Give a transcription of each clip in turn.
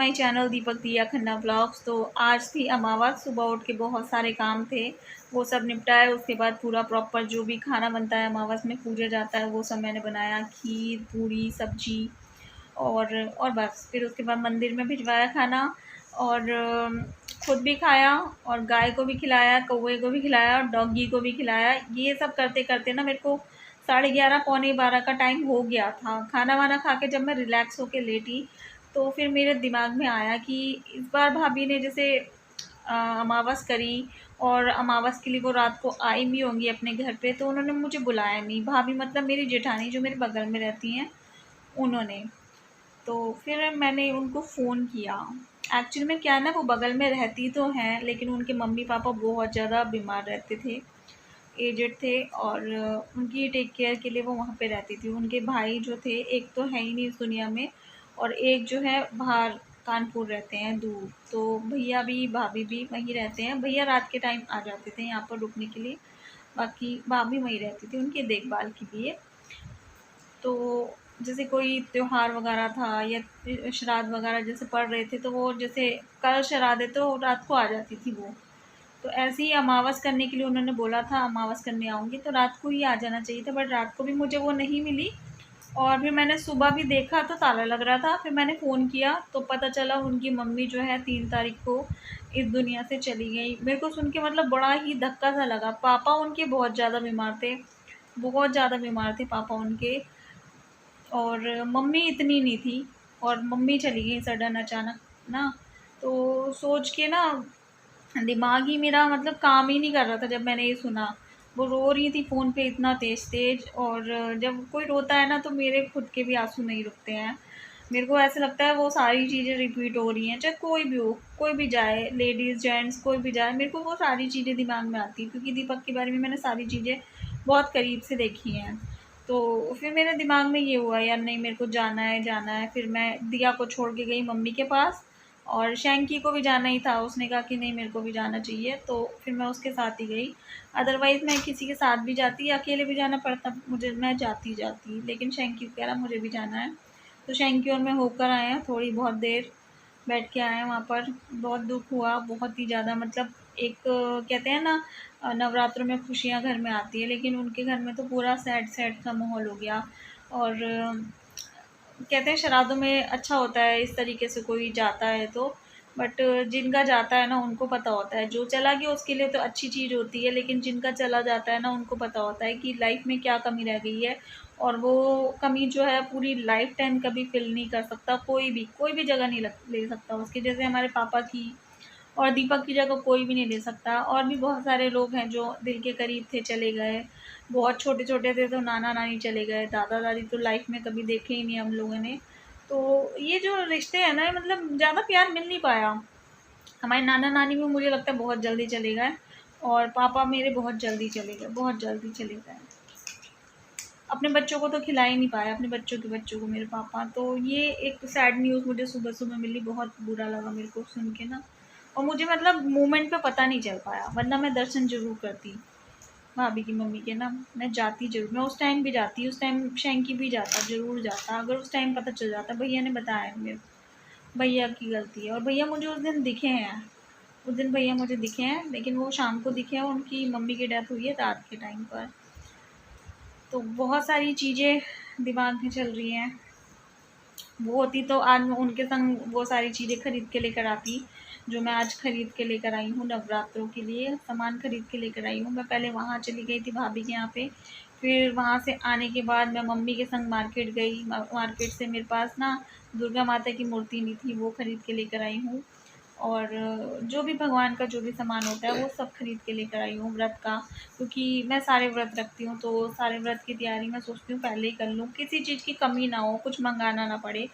My channel दीपक दिया Khanna blogs. तो आज थी अमावस, सुबह उठ के बहुत सारे काम थे, वो सब निपटाए। उसके बाद पूरा प्रॉपर जो भी खाना बनता है अमावस में पूजा जाता है वो सब मैंने बनाया, खीर पूरी सब्जी और बस। फिर उसके बाद मंदिर में भिजवाया खाना और खुद भी खाया और गाय को भी खिलाया, कौवे को भी खिलाया और डॉगी को भी खिलाया। ये सब करते करते ना मेरे को 11:30 पौने 12 का टाइम हो गया था। खाना वाना खा के जब मैं रिलैक्स होके लेटी तो फिर मेरे दिमाग में आया कि इस बार भाभी ने जैसे अमावस करी और अमावस के लिए वो रात को आई भी होंगी अपने घर पे, तो उन्होंने मुझे बुलाया नहीं। भाभी मतलब मेरी जेठानी जो मेरे बगल में रहती हैं उन्होंने। तो फिर मैंने उनको फ़ोन किया। एक्चुअली में क्या है ना, वो बगल में रहती तो हैं लेकिन उनके मम्मी पापा बहुत ज़्यादा बीमार रहते थे, एजेड थे और उनकी टेक केयर के लिए वो वहाँ पे रहती थी। उनके भाई जो थे, एक तो है ही नहीं इस दुनिया में और एक जो है बाहर कानपुर रहते हैं दूर। तो भैया भी भाभी भी वहीं रहते हैं। भैया रात के टाइम आ जाते थे यहाँ पर रुकने के लिए, बाकी भाभी वहीं रहती थी उनकी देखभाल के लिए। तो जैसे कोई त्योहार वगैरह था या श्राद्ध वगैरह जैसे पड़ रहे थे तो वो जैसे कल श्राद्ध है तो रात को आ जाती थी वो। तो ऐसे ही अमावस करने के लिए उन्होंने बोला था, अमावस करने आऊँगी तो रात को ही आ जाना चाहिए था, बट रात को भी मुझे वो नहीं मिली। और फिर मैंने सुबह भी देखा तो ताला लग रहा था। फिर मैंने फ़ोन किया तो पता चला उनकी मम्मी जो है 3 तारीख को इस दुनिया से चली गई। मेरे को सुन के मतलब बड़ा ही धक्का सा लगा। पापा उनके बहुत ज़्यादा बीमार थे, बहुत ज़्यादा बीमार थे पापा उनके, और मम्मी इतनी नहीं थी और मम्मी चली गई सडन अचानक ना। तो सोच के ना दिमाग ही मेरा मतलब काम ही नहीं कर रहा था जब मैंने ये सुना। वो रो रही थी फ़ोन पे इतना तेज़-तेज़, और जब कोई रोता है ना तो मेरे खुद के भी आँसू नहीं रुकते हैं। मेरे को ऐसा लगता है वो सारी चीज़ें रिपीट हो रही हैं, चाहे कोई भी हो, कोई भी जाए, लेडीज़, जेंट्स कोई भी जाए, मेरे को वो सारी चीज़ें दिमाग में आती हैं क्योंकि दीपक के बारे में मैंने सारी चीज़ें बहुत करीब से देखी हैं। तो फिर मेरे दिमाग में ये हुआ यार नहीं मेरे को जाना है, जाना है। फिर मैं दिया को छोड़ के गई मम्मी के पास और शैंकी को भी जाना ही था। उसने कहा कि नहीं मेरे को भी जाना चाहिए, तो फिर मैं उसके साथ ही गई। अदरवाइज़ मैं किसी के साथ भी जाती, अकेले भी जाना पड़ता मुझे, मैं जाती, लेकिन शैंकी कह रहा मुझे भी जाना है। तो शैंकी और मैं होकर आए हैं, थोड़ी बहुत देर बैठ के आए हैं वहाँ पर। बहुत दुःख हुआ, बहुत ही ज़्यादा। मतलब एक कहते हैं ना नवरात्रों में खुशियाँ घर में आती है, लेकिन उनके घर में तो पूरा सैड सैड सा माहौल हो गया। और कहते हैं श्राद्धों में अच्छा होता है इस तरीके से कोई जाता है तो, बट जिनका जाता है ना उनको पता होता है। जो चला गया उसके लिए तो अच्छी चीज़ होती है, लेकिन जिनका चला जाता है ना उनको पता होता है कि लाइफ में क्या कमी रह गई है, और वो कमी जो है पूरी लाइफ टाइम कभी फिल नहीं कर सकता। कोई भी जगह नहीं ले सकता उसकी, जैसे हमारे पापा की और दीपक की जगह कोई भी नहीं ले सकता। और भी बहुत सारे लोग हैं जो दिल के करीब थे चले गए, बहुत छोटे-छोटे थे तो नाना-नानी चले गए, दादा-दादी तो लाइफ में कभी देखे ही नहीं हम लोगों ने। तो ये जो रिश्ते हैं ना मतलब ज़्यादा प्यार मिल नहीं पाया। हमारे नाना-नानी भी मुझे लगता है बहुत जल्दी चले गए और पापा मेरे बहुत जल्दी चले गए, बहुत जल्दी चले गए। अपने बच्चों को तो खिला ही नहीं पाया, अपने बच्चों के बच्चों को मेरे पापा। तो ये एक सैड न्यूज़ मुझे सुबह-सुबह मिली, बहुत बुरा लगा मेरे को सुन के ना। और मुझे मतलब मोमेंट पे पता नहीं चल पाया, वरना मैं दर्शन ज़रूर करती भाभी की मम्मी के ना। मैं जाती ज़रूर, मैं उस टाइम भी जाती, उस टाइम शैंकी भी जाता, ज़रूर जाता। अगर उस टाइम पता चल जाता, भैया ने बताया मेरे को, भैया की गलती है। और भैया मुझे उस दिन दिखे हैं, उस दिन भैया मुझे दिखे हैं, लेकिन वो शाम को दिखे हैं, उनकी मम्मी की डेथ हुई है रात के टाइम पर। तो बहुत सारी चीज़ें दिमाग में चल रही हैं। वो होती तो आज मैं उनके संग वो सारी चीज़ें खरीद के लेकर आती जो मैं आज खरीद के लेकर आई हूँ। नवरात्रों के लिए सामान खरीद के लेकर आई हूँ। मैं पहले वहाँ चली गई थी भाभी के यहाँ पे, फिर वहाँ से आने के बाद मैं मम्मी के संग मार्केट गई। मार्केट से मेरे पास ना दुर्गा माता की मूर्ति नहीं थी, वो खरीद के लेकर आई हूँ। और जो भी भगवान का जो भी सामान होता है वो सब खरीद के लेकर आई हूँ व्रत का, क्योंकि मैं सारे व्रत रखती हूँ। तो सारे व्रत की तैयारी मैं सोचती हूँ पहले ही कर लूँ, किसी चीज़ की कमी ना हो, कुछ मंगाना ना पड़े,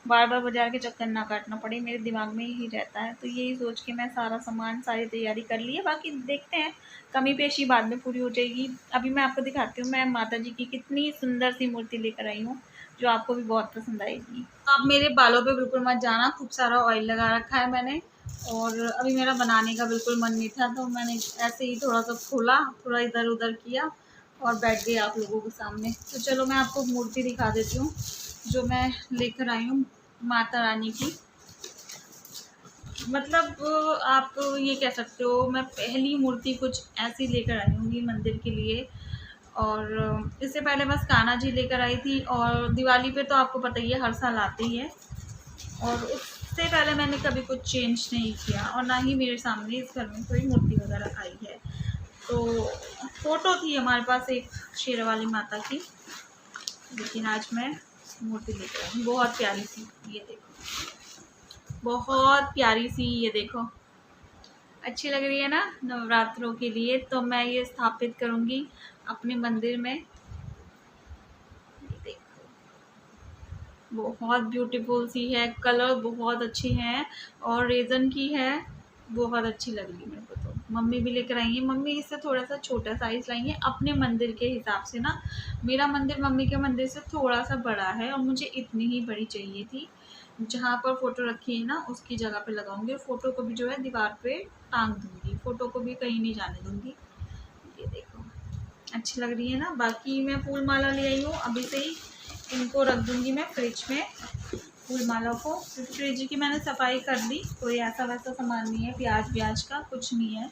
बार बार बाजार के चक्कर ना काटना पड़े, मेरे दिमाग में यही रहता है। तो यही सोच के मैं सारा सामान सारी तैयारी कर ली है। बाकी देखते हैं, कमी पेशी बाद में पूरी हो जाएगी। अभी मैं आपको दिखाती हूँ मैं माता जी की कितनी सुंदर सी मूर्ति लेकर आई हूँ, जो आपको भी बहुत पसंद आएगी। आप मेरे बालों पे बिल्कुल मत जाना, खूब सारा ऑयल लगा रखा है मैंने, और अभी मेरा बनाने का बिल्कुल मन नहीं था तो मैंने ऐसे ही थोड़ा सा खोला, थोड़ा इधर उधर किया और बैठ गई आप लोगों के सामने। तो चलो मैं आपको मूर्ति दिखा देती हूँ जो मैं लेकर आई हूँ माता रानी की। मतलब आप ये कह सकते हो मैं पहली मूर्ति कुछ ऐसी लेकर आई होंगी मंदिर के लिए। और इससे पहले बस कान्हा जी लेकर आई थी, और दिवाली पे तो आपको पता ही है हर साल आती ही है। और उससे पहले मैंने कभी कुछ चेंज नहीं किया, और ना ही मेरे सामने इस घर में कोई मूर्ति वगैरह आई है। तो फ़ोटो थी हमारे पास एक शेरा वाली माता की, लेकिन आज मैं मूर्ति लेकर आई हूँ। बहुत प्यारी सी, ये देखो, बहुत प्यारी सी, ये देखो अच्छी लग रही है ना नवरात्रों के लिए। तो मैं ये स्थापित करूँगी अपने मंदिर में। ये देखो, बहुत ब्यूटीफुल सी है, कलर बहुत अच्छी हैं, और रेजन की है, बहुत अच्छी लग रही है मेरे को। तो मम्मी भी लेकर आई है, मम्मी इससे थोड़ा सा छोटा साइज़ लाई है अपने मंदिर के हिसाब से ना। मेरा मंदिर मम्मी के मंदिर से थोड़ा सा बड़ा है, और मुझे इतनी ही बड़ी चाहिए थी। जहाँ पर फ़ोटो रखी है ना उसकी जगह पे लगाऊंगी, और फ़ोटो को भी जो है दीवार पे टांग दूंगी, फ़ोटो को भी कहीं नहीं जाने दूंगी। ये देखो अच्छी लग रही है ना। बाकी मैं फूल माला ले आई हूँ अभी से ही, इनको रख दूंगी मैं फ्रिज में। फूल माला को फ्रिज की मैंने सफाई कर दी, कोई ऐसा वैसा सामान नहीं है, प्याज व्याज का कुछ नहीं है,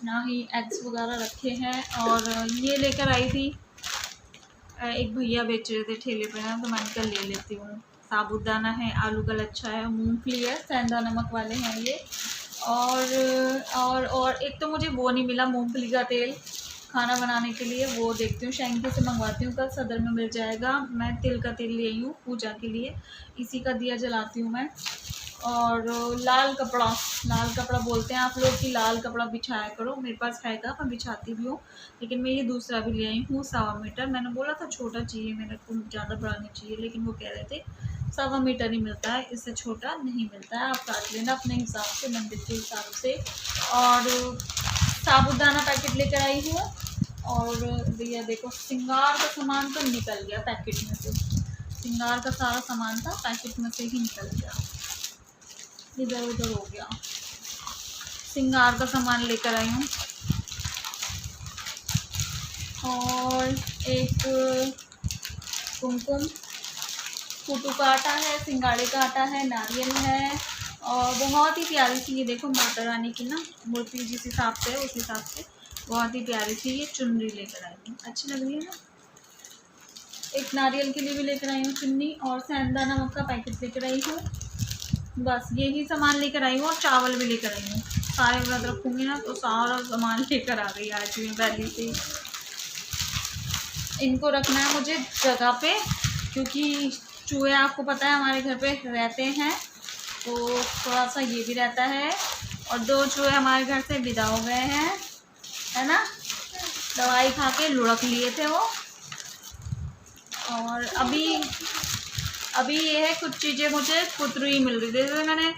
ना ही एग्स वगैरह रखे हैं। और ये लेकर आई थी, एक भैया बेच रहे थे ठेले पे ना, तो मैंने कहा ले लेती हूँ। साबूदाना है, आलू का लच्छा है, मूंगफली है, सेंधा नमक वाले हैं ये। और एक तो मुझे वो नहीं मिला मूंगफली का तेल खाना बनाने के लिए, वो देखती हूँ शैंकी से मंगवाती हूँ, कल सदर में मिल जाएगा। मैं तिल का तेल ले आई हूँ पूजा के लिए, इसी का दिया जलाती हूँ मैं। और लाल कपड़ा बोलते हैं आप लोग कि लाल कपड़ा बिछाया करो, मेरे पास हैगा, मैं बिछाती भी हूँ। लेकिन मैं ये दूसरा भी ले आई हूँ 1.25 मीटर। मैंने बोला था छोटा चाहिए मेरे को, ज़्यादा बड़ा नहीं चाहिए, लेकिन वो कह रहे थे 1.25 मीटर ही मिलता है, इससे छोटा नहीं मिलता है, आप काट लेना अपने हिसाब से, मंदिर के हिसाब से। और साबुदाना पैकेट लेकर आई हूँ। और भैया देखो श्रृंगार का सामान तो निकल गया पैकेट में से, श्रृंगार का सारा सामान था पैकेट में से ही निकल गया, इधर उधर हो गया। श्रृंगार का सामान लेकर आई हूँ। और एक कुमकुम, फूटू का आटा है, सिंगाड़े का आटा है, नारियल है, और बहुत ही प्यारी सी, ये देखो माता रानी की ना मूर्ति जिस हिसाब से है उस हिसाब से बहुत ही प्यारी सी ये चुनरी लेकर आई हूँ, अच्छी लग रही है ना। एक नारियल के लिए भी लेकर आई हूँ चुन्नी, और सेंधा नमक का पैकेट लेकर आई हूँ। बस यही सामान लेकर आई हूँ, और चावल भी लेकर आई हूँ। सारे व्रत रखूँगी ना तो सारा सामान लेकर आ गई आज भी पहले से। इनको रखना है मुझे जगह पे, क्योंकि चूहे आपको पता है हमारे घर पे रहते हैं, तो थोड़ा सा ये भी रहता है। और 2 चूहे हमारे घर से विदा हो गए हैं, है ना, दवाई खा के लुढ़क लिए थे वो। और अभी ये है कुछ चीज़ें मुझे कुतरू ही मिल रही थी। जैसे मैंने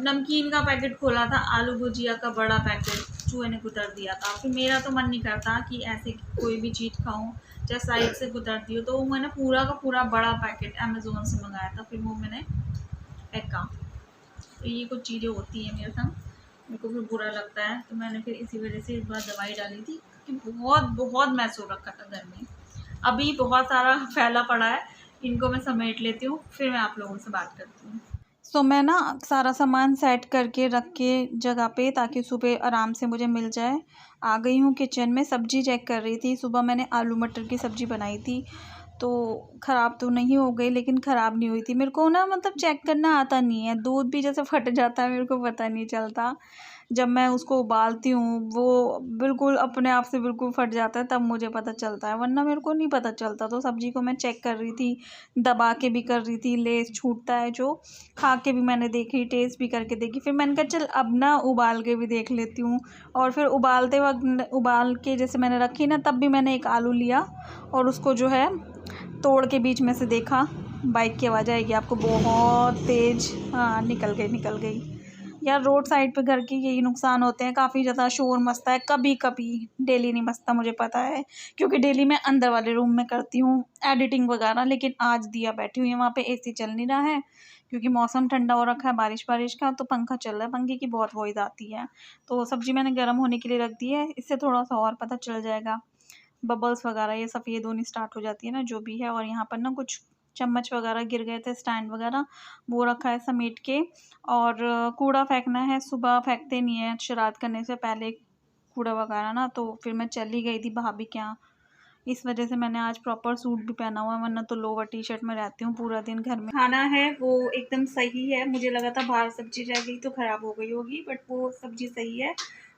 नमकीन का पैकेट खोला था, आलू भुजिया का बड़ा पैकेट चूहे ने कुतर दिया था। फिर मेरा तो मन नहीं करता कि ऐसे कोई भी चीज़ खाऊं चाहे साइड से कुतर दी हो, तो वो मैंने पूरा का पूरा बड़ा पैकेट अमेज़ोन से मंगाया था, फिर वो मैंने फेंका। तो ये कुछ चीज़ें होती हैं मेरे संग, मेरे को फिर बुरा लगता है, तो मैंने फिर इसी वजह से इस बार दवाई डाली थी कि बहुत बहुत मैस हो रखा था घर में। अभी बहुत सारा फैला पड़ा है, इनको मैं समेट लेती हूँ, फिर मैं आप लोगों से बात करती हूँ। सो मैं ना सारा सामान सेट करके रख के जगह पे, ताकि सुबह आराम से मुझे मिल जाए। आ गई हूँ किचन में, सब्ज़ी चेक कर रही थी। सुबह मैंने आलू मटर की सब्ज़ी बनाई थी, तो ख़राब तो नहीं हो गई, लेकिन ख़राब नहीं हुई थी। मेरे को ना मतलब चेक करना आता नहीं है, दूध भी जैसे फट जाता है, मेरे को पता नहीं चलता। जब मैं उसको उबालती हूँ वो बिल्कुल अपने आप से बिल्कुल फट जाता है, तब मुझे पता चलता है, वरना मेरे को नहीं पता चलता। तो सब्ज़ी को मैं चेक कर रही थी, दबा के भी कर रही थी, लेस छूटता है जो, खा के भी मैंने देखी, टेस्ट भी करके देखी। फिर मैंने कहा चल अब ना उबाल के भी देख लेती हूँ। और फिर उबालते वक्त उबाल के जैसे मैंने रखी ना, तब भी मैंने एक आलू लिया और उसको जो है तोड़ के बीच में से देखा। बाइक की आवाज़ आएगी आपको बहुत तेज़। हाँ निकल गई यार। रोड साइड पे घर के यही नुकसान होते हैं, काफ़ी ज़्यादा शोर मचता है कभी कभी, डेली नहीं मचता मुझे पता है, क्योंकि डेली मैं अंदर वाले रूम में करती हूँ एडिटिंग वगैरह। लेकिन आज दिया बैठी हुई है वहाँ पे, एसी चल नहीं रहा है क्योंकि मौसम ठंडा हो रखा है बारिश बारिश का, तो पंखा चल रहा है, पंखे की बहुत वॉइस आती है। तो सब्ज़ी मैंने गर्म होने के लिए रख दी है, इससे थोड़ा सा और पता चल जाएगा। बबल्स वगैरह ये सफ़ेद होनी स्टार्ट हो जाती है ना, जो भी है। और यहाँ पर ना कुछ चम्मच वगैरह गिर गए थे, स्टैंड वगैरह, वो रखा है समेट के। और कूड़ा फेंकना है, सुबह फेंकते नहीं है श्राद्ध करने से पहले कूड़ा वगैरह ना, तो फिर मैं चली गई थी भाभी के यहाँ, इस वजह से मैंने आज प्रॉपर सूट भी पहना हुआ है, वरना तो लोअर टी शर्ट में रहती हूँ पूरा दिन घर में। खाना है वो एकदम सही है, मुझे लगा था बाहर सब्जी रह गई तो ख़राब हो गई होगी, बट वो सब्जी सही है।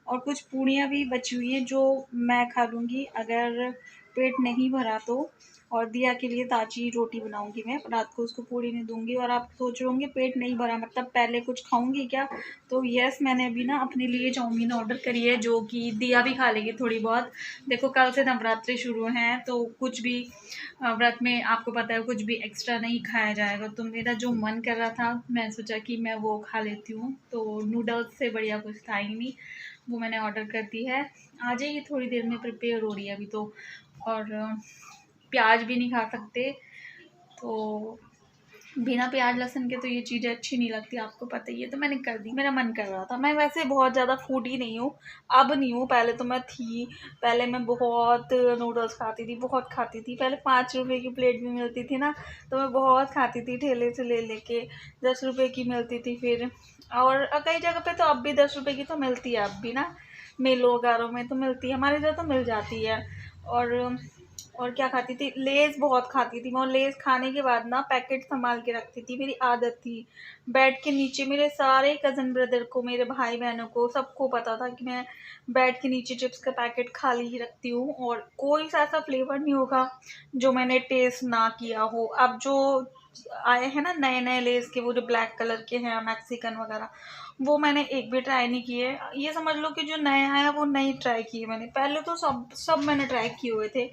और कुछ पूड़ियाँ भी बची हुई हैं जो मैं खा लूँगी अगर पेट नहीं भरा तो। और दिया के लिए ताज़ी रोटी बनाऊंगी मैं, रात को उसको पूड़ी नहीं दूंगी। और आप सोच रहे होंगे पेट नहीं भरा मतलब पहले कुछ खाऊंगी क्या, तो यस, मैंने अभी ना अपने लिए चाउमीन ऑर्डर करी है, जो कि दिया भी खा लेगी थोड़ी बहुत। देखो कल से नवरात्रि शुरू हैं, तो कुछ भी व्रत में आपको पता है कुछ भी एक्स्ट्रा नहीं खाया जाएगा, तो मेरा जो मन कर रहा था मैं सोचा कि मैं वो खा लेती हूँ। तो नूडल्स से बढ़िया कुछ था ही नहीं, वो मैंने ऑर्डर कर दी है, आ जाएगी थोड़ी देर में, प्रिपेयर हो रही है अभी तो। और प्याज भी नहीं खा सकते, तो बिना प्याज लहसुन के तो ये चीज़ें अच्छी नहीं लगती, आपको पता ही है, तो मैंने कर दी, मेरा मन कर रहा था। मैं वैसे बहुत ज़्यादा फूडी नहीं हूँ, अब नहीं हूँ, पहले तो मैं थी, पहले मैं बहुत नूडल्स खाती थी, बहुत खाती थी। पहले 5 रुपए की प्लेट भी मिलती थी ना, तो मैं बहुत खाती थी, ठेले से ले लेके 10 रुपए की मिलती थी फिर। और कई जगह पे तो अब भी 10 रुपए की तो मिलती है, अब भी ना मेलों वगैरह में तो मिलती है, हमारे इधर तो मिल जाती है। और क्या खाती थी, लेज़ बहुत खाती थी मैं, और लेज़ खाने के बाद ना पैकेट संभाल के रखती थी, मेरी आदत थी। बेड के नीचे मेरे सारे कज़न ब्रदर को, मेरे भाई बहनों को, सबको पता था कि मैं बेड के नीचे चिप्स का पैकेट खाली ही रखती हूँ, और कोई सा ऐसा फ्लेवर नहीं होगा जो मैंने टेस्ट ना किया हो। अब जो आए हैं ना नए नए लेज़ के, वो जो ब्लैक कलर के हैं मैक्सिकन वगैरह, वो मैंने एक भी ट्राई नहीं किए। ये समझ लो कि जो नए आया वो नहीं ट्राई किए मैंने, पहले तो सब मैंने ट्राई किए हुए थे।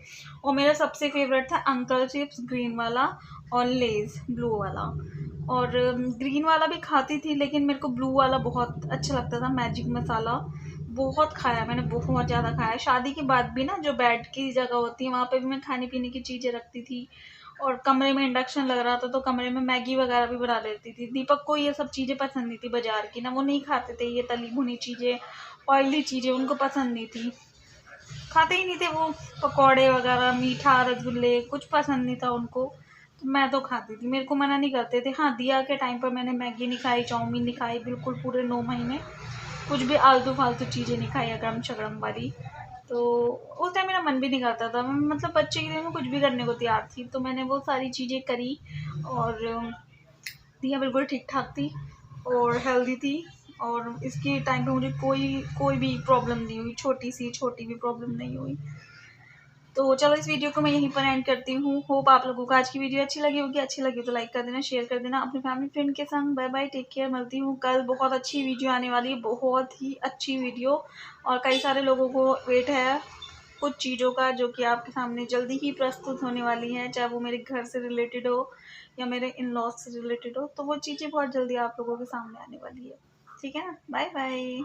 और मेरा सबसे फेवरेट था अंकल चिप्स ग्रीन वाला, और लेज़ ब्लू वाला। और ग्रीन वाला भी खाती थी, लेकिन मेरे को ब्लू वाला बहुत अच्छा लगता था, मैजिक मसाला। बहुत खाया मैंने, बहुत ज़्यादा खाया। शादी के बाद भी ना जो बेड की जगह होती है वहाँ पे भी मैं खाने पीने की चीज़ें रखती थी। और कमरे में इंडक्शन लग रहा था तो कमरे में मैगी वगैरह भी बना लेती थी। दीपक को ये सब चीज़ें पसंद नहीं थी बाजार की ना, वो नहीं खाते थे ये तली भुनी चीज़ें, ऑयली चीज़ें उनको पसंद नहीं थी, खाते ही नहीं थे वो। पकौड़े वगैरह, मीठा, रसगुल्ले कुछ पसंद नहीं था उनको, तो मैं तो खाती थी, मेरे को मना नहीं करते थे। हाँ, दिया के टाइम पर मैंने मैगी नहीं खाई, चाउमीन नहीं खाई, बिल्कुल पूरे 9 महीने कुछ भी आलतू फालतू चीज़ें नहीं खाई अगड़म शगड़म वाली। तो उस टाइम मेरा मन भी नहीं करता था, मैं मतलब बच्चे के लिए मैं कुछ भी करने को तैयार थी, तो मैंने वो सारी चीज़ें करी। और दिया बिल्कुल ठीक ठाक थी और हेल्दी थी, और इसके टाइम पे मुझे कोई कोई भी प्रॉब्लम नहीं हुई, छोटी भी प्रॉब्लम नहीं हुई। तो चलो इस वीडियो को मैं यहीं पर एंड करती हूँ। होप आप लोगों को आज की वीडियो अच्छी लगी होगी, अच्छी लगी तो लाइक कर देना, शेयर कर देना अपने फैमिली फ्रेंड के संग। बाय बाय, टेक केयर, मिलती हूँ कल, बहुत अच्छी वीडियो आने वाली है, बहुत ही अच्छी वीडियो। और कई सारे लोगों को वेट है कुछ चीज़ों का, जो कि आपके सामने जल्दी ही प्रस्तुत होने वाली है, चाहे वो मेरे घर से रिलेटेड हो या मेरे इन लॉज से रिलेटेड हो, तो वो चीज़ें बहुत जल्दी आप लोगों के सामने आने वाली है। ठीक है ना, बाय बाय।